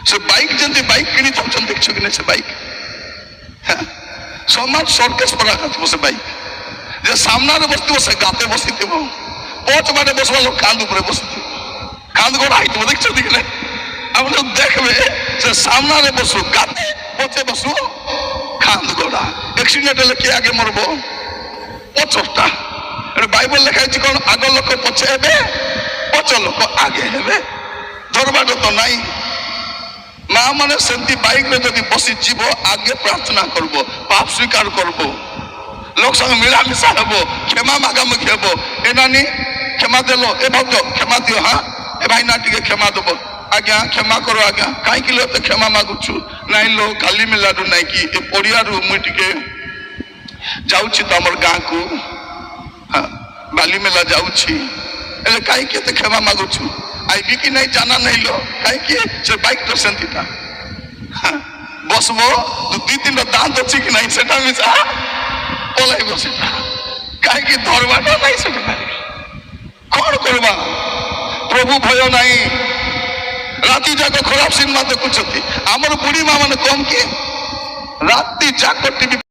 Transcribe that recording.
ସେ ବାଇକ୍ ଯେମିତି ବାଇକ୍ କିଣି ଯାଉଛନ୍ତି ଦେଖିଛ କି ନା? ସେ ବାଇକ୍ ସମାନ ସର୍କେସ୍ ପରାଥିବ। ସେ ବାଇକ୍ ଯେ ସାମ୍ନାରେ ବସିଥିବ ସେ ଗାତେ ବସିଥିବ, ପଛ ବାଟେ ବସିବା ଲୋକ କାନ୍ଦ ଉପରେ ବସିଥିବ, କାନ୍ଦ ଗୋଡା ହେଇଥିବ। ଦେଖିଛନ୍ତି କି ନା? ଆପଣ দেখবে সে সামনে বসু গাতে, পথে বসু কান্দ গোড়া। এক্সিডেন্ট হলে কে আগে মরব? পচটা। বাইবেল লেখা হয়েছে কোন? আগ লোক পছে হেবে, পচ লোক আগে হেবে। ধরবাটা তো নাই। মা মানে সেমতি বাইকরে যদি বসি যাব, আগে প্রার্থনা করব, পাপ স্বীকার করব, লোক সঙ্গে মিলামিশা হব, ক্ষমা মাগামাগি হব। এ নানি ক্ষমা দেল, এ ভক্ত ক্ষমা দিও, হ্যাঁ এ ভাই না টিকে ক্ষমা দেব, আজ্ঞা ক্ষমা কর আজ্ঞা। কাইকি লোক ক্ষমা মাগুছু? নাই লো কালি মেলাରୁ নাইকি ଏ ପଡ଼ିଆରୁ ମୁଇଁ ଟିକେ ଯାଉଛି ତ ଆମର ଗାଁକୁ, ବାଲି ମେଲା ଯାଉଛି, ହେଲେ କାହିଁକି ଏତେ କ୍ଷମା ମାଗୁଛୁ? ଆଇବି କି ନାଇଁ ଜାନା ନାଇଁ लो। କାହିଁକି? ସେ ବାଇକ୍ ତ ସେମିତିଟା ବସବ, ଦୁଇ ତିନିଟା ଦାନ୍ତ ଅଛି କି ନାହିଁ ସେଟା ମିଶା ପଳାଇବ ସେଟା। କାହିଁକି? ଧରବାଟା ନାହିଁ ସେଟା। କଣ କରିବା? ପ୍ରଭୁ ଭୟ ନାହିଁ। ରାତି ଯାକ ଖରାପ ସିନେମା ଦେଖୁଛନ୍ତି। ଆମର ବୁଢୀ ମା ମାନେ କମ କି ରାତି ଯାକ ଟିଭି